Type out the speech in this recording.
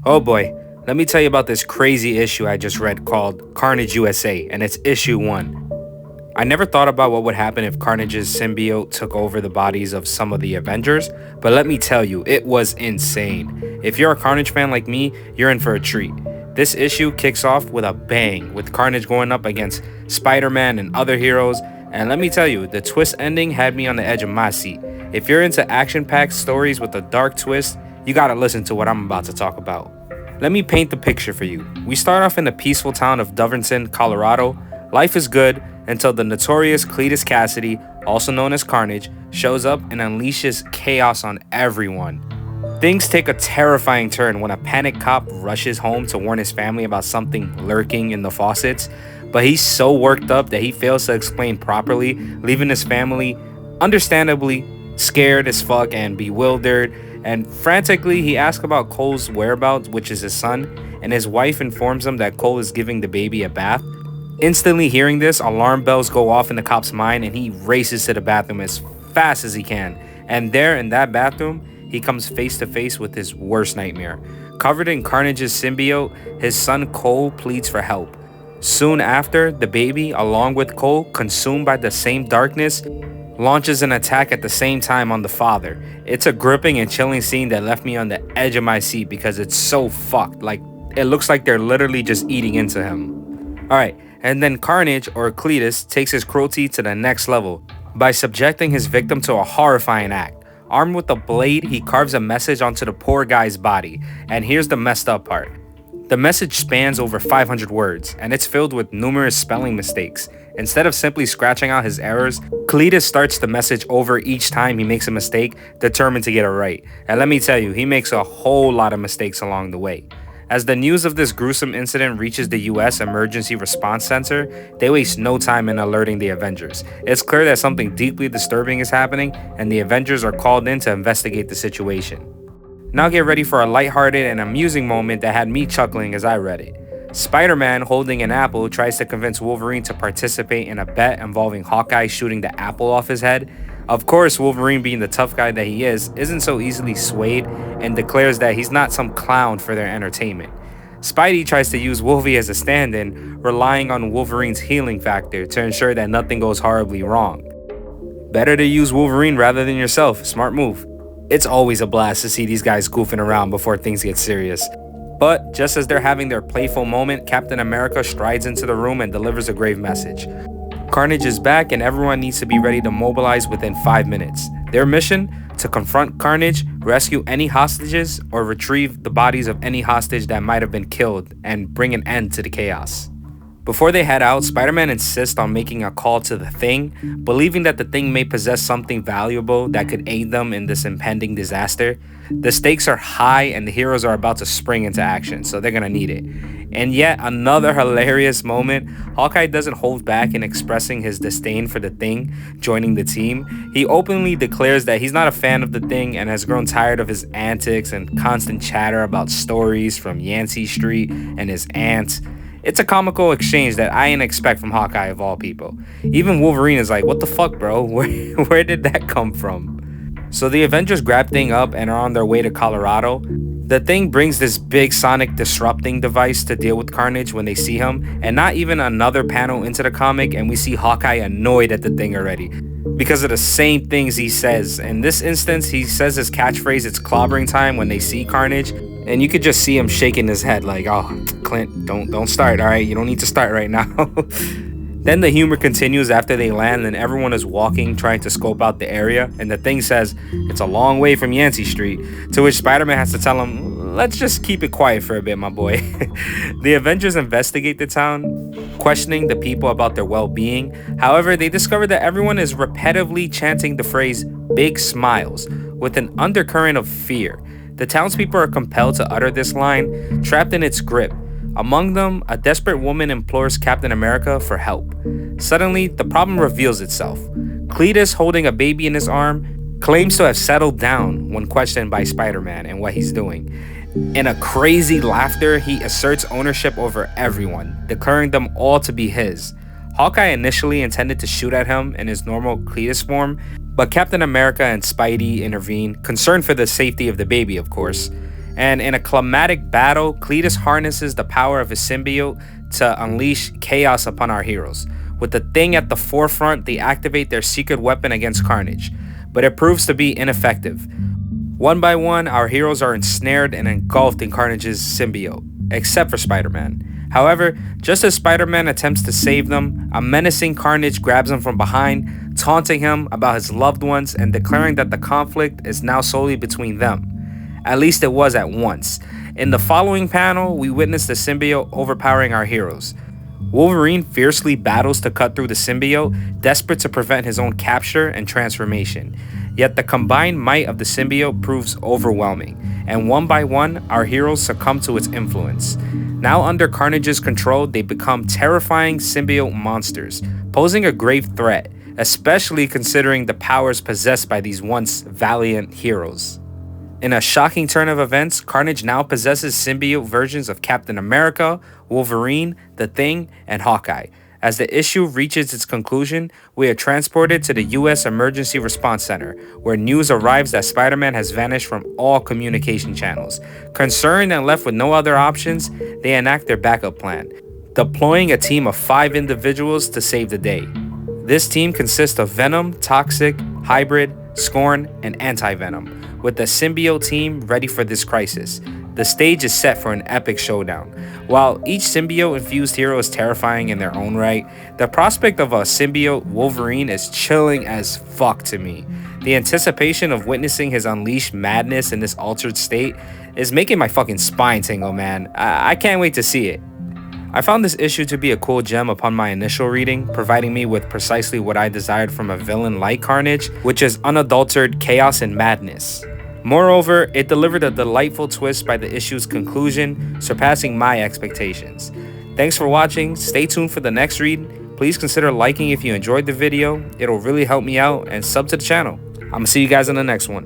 Oh boy, let me tell you about this crazy issue I just read called Carnage USA, and it's issue 1. I never thought about what would happen if Carnage's symbiote took over the bodies of some of the Avengers, but let me tell you, it was insane. If you're a Carnage fan like me, you're in for a treat. This issue kicks off with a bang, with Carnage going up against Spider-Man and other heroes, and let me tell you, the twist ending had me on the edge of my seat. If you're into action-packed stories with a dark twist, you gotta listen to what I'm about to talk about. Let me paint the picture for you. We start off in the peaceful town of Doverton, Colorado. Life is good until the notorious Cletus Cassidy, also known as Carnage, shows up and unleashes chaos on everyone. Things take a terrifying turn when a panicked cop rushes home to warn his family about something lurking in the faucets, but he's so worked up that he fails to explain properly, leaving his family, understandably, scared as fuck and bewildered. And frantically, he asks about Cole's whereabouts, which is his son, and his wife informs him that Cole is giving the baby a bath. Instantly hearing this, alarm bells go off in the cop's mind and he races to the bathroom as fast as he can. And there in that bathroom, he comes face to face with his worst nightmare. Covered in Carnage's symbiote, his son Cole pleads for help. Soon after, the baby, along with Cole, consumed by the same darkness, launches an attack at the same time on the father. It's a gripping and chilling scene that left me on the edge of my seat because it's so fucked. Like, it looks like they're literally just eating into him. Alright, and then Carnage, or Cletus, takes his cruelty to the next level by subjecting his victim to a horrifying act. Armed with a blade, he carves a message onto the poor guy's body. And here's the messed up part. The message spans over 500 words, and it's filled with numerous spelling mistakes. Instead of simply scratching out his errors, Cletus starts the message over each time he makes a mistake, determined to get it right. And let me tell you, he makes a whole lot of mistakes along the way. As the news of this gruesome incident reaches the US Emergency Response Center, they waste no time in alerting the Avengers. It's clear that something deeply disturbing is happening, and the Avengers are called in to investigate the situation. Now get ready for a lighthearted and amusing moment that had me chuckling as I read it. Spider-Man, holding an apple, tries to convince Wolverine to participate in a bet involving Hawkeye shooting the apple off his head. Of course, Wolverine, being the tough guy that he is, isn't so easily swayed and declares that he's not some clown for their entertainment. Spidey tries to use Wolvie as a stand-in, relying on Wolverine's healing factor to ensure that nothing goes horribly wrong. Better to use Wolverine rather than yourself, smart move. It's always a blast to see these guys goofing around before things get serious. But just as they're having their playful moment, Captain America strides into the room and delivers a grave message. Carnage is back and everyone needs to be ready to mobilize within 5 minutes. Their mission? To confront Carnage, rescue any hostages, or retrieve the bodies of any hostage that might have been killed and bring an end to the chaos. Before they head out, Spider-Man insists on making a call to the Thing, believing that the Thing may possess something valuable that could aid them in this impending disaster. The stakes are high and the heroes are about to spring into action, so they're gonna need it. And yet another hilarious moment, Hawkeye doesn't hold back in expressing his disdain for the Thing joining the team. He openly declares that he's not a fan of the Thing and has grown tired of his antics and constant chatter about stories from Yancey Street and his aunt. It's a comical exchange that I didn't expect from Hawkeye of all people. Even Wolverine is like, what the fuck, bro? Where did that come from? So the Avengers grab Thing up and are on their way to Colorado. The Thing brings this big sonic disrupting device to deal with Carnage when they see him, and not even another panel into the comic and we see Hawkeye annoyed at the Thing already because of the same things he says. In this instance, he says his catchphrase, it's clobbering time, when they see Carnage, and you could just see him shaking his head like, oh, Clint, don't start, all right? You don't need to start right now. Then the humor continues after they land and everyone is walking, trying to scope out the area, and the Thing says, it's a long way from Yancey Street, to which Spider-Man has to tell him, let's just keep it quiet for a bit, my boy. The Avengers investigate the town, questioning the people about their well-being. However, they discover that everyone is repetitively chanting the phrase, big smiles, with an undercurrent of fear. The townspeople are compelled to utter this line, trapped in its grip. Among them, a desperate woman implores Captain America for help. Suddenly, the problem reveals itself. Cletus, holding a baby in his arm, claims to have settled down when questioned by Spider-Man and what he's doing. In a crazy laughter, he asserts ownership over everyone, declaring them all to be his. Hawkeye initially intended to shoot at him in his normal Cletus form, but Captain America and Spidey intervene, concerned for the safety of the baby, of course. And in a climatic battle, Cletus harnesses the power of his symbiote to unleash chaos upon our heroes. With the Thing at the forefront, they activate their secret weapon against Carnage, but it proves to be ineffective. One by one, our heroes are ensnared and engulfed in Carnage's symbiote, except for Spider-Man. However, just as Spider-Man attempts to save them, a menacing Carnage grabs him from behind, taunting him about his loved ones and declaring that the conflict is now solely between them. At least it was at once. In the following panel, we witness the symbiote overpowering our heroes. Wolverine fiercely battles to cut through the symbiote, desperate to prevent his own capture and transformation. Yet the combined might of the symbiote proves overwhelming, and one by one, our heroes succumb to its influence. Now under Carnage's control, they become terrifying symbiote monsters, posing a grave threat, especially considering the powers possessed by these once valiant heroes. In a shocking turn of events, Carnage now possesses symbiote versions of Captain America, Wolverine, The Thing, and Hawkeye. As the issue reaches its conclusion, we are transported to the US Emergency Response Center, where news arrives that Spider-Man has vanished from all communication channels. Concerned and left with no other options, they enact their backup plan, deploying a team of 5 individuals to save the day. This team consists of Venom, Toxic, Hybrid, Scorn, and Anti-Venom, with the symbiote team ready for this crisis. The stage is set for an epic showdown. While each symbiote-infused hero is terrifying in their own right, the prospect of a symbiote Wolverine is chilling as fuck to me. The anticipation of witnessing his unleashed madness in this altered state is making my fucking spine tingle, man. I can't wait to see it. I found this issue to be a cool gem upon my initial reading, providing me with precisely what I desired from a villain like Carnage, which is unadulterated chaos and madness. Moreover, it delivered a delightful twist by the issue's conclusion, surpassing my expectations. Thanks for watching, stay tuned for the next read, please consider liking if you enjoyed the video, it'll really help me out, and sub to the channel. I'm gonna see you guys in the next one.